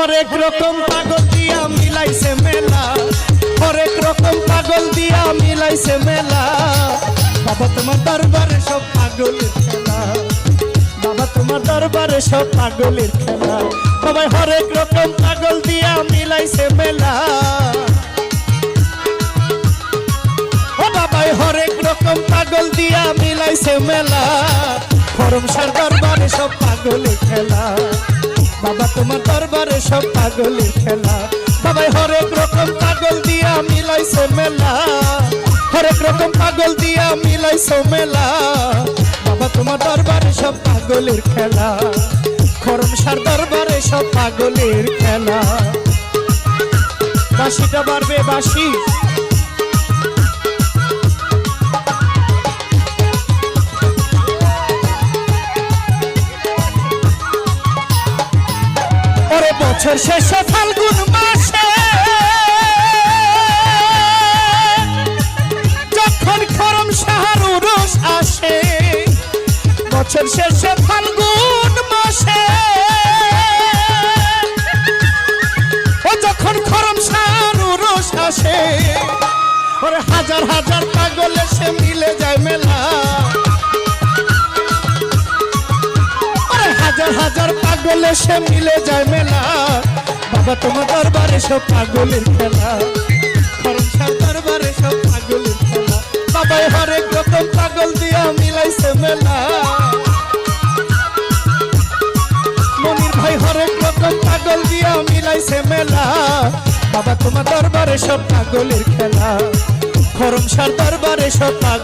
হরেক রকম পাগল দিয়া মিলাইছে মেলা, হরেক রকম পাগল দিয়া মিলাইছে মেলা। বাবা তোমার দরবারে সব পাগলের খেলা, বাবা তোমার দরবারে সব পাগলের খেলা। সবাই হরেক রকম পাগল দিয়া মিলাইছে মেলা, ও বাবাই হরেক রকম পাগল দিয়া মিলাইছে মেলা। খরমসার দরবারে সব পাগলের খেলা, বাবা তোমার দরবারে সব পাগলের খেলা। বাবাই হরেক রকম পাগল দিয়া মিলাইছে মেলা, হরেক রকম পাগল দিয়া মিলাইছে মেলা। বাবা তোমার দরবারে সব পাগলের খেলা, খরমসার দরবারে সব পাগলের খেলা। বাঁশিটা বাড়বে বাঁশি, বছর শেষে ফাল্গুন মাসে যখন খরমসার উরুস আসে, বছর শেষে ফাল্গুন মাসে ও যখন খরমসার উরুস আসে, ওরে হাজার হাজার পাগল এসে মিলে যায় মেলা, হাজার হাজার পাগল এসে মিলে যায় মেলা। বাবা তোমার দরবারে সব পাগলের খেলা, খরমসার দরবারে সব পাগলের খেলা। বাবাই হরেক রকম পাগল দিয়া মিলাইছে মেলা, মনির ভাই হরেক রকম পাগল দিয়া মিলাইছে মেলা। বাবা তোমার দরবারে সব পাগলের খেলা, খরমসার দরবারে সব পাগল।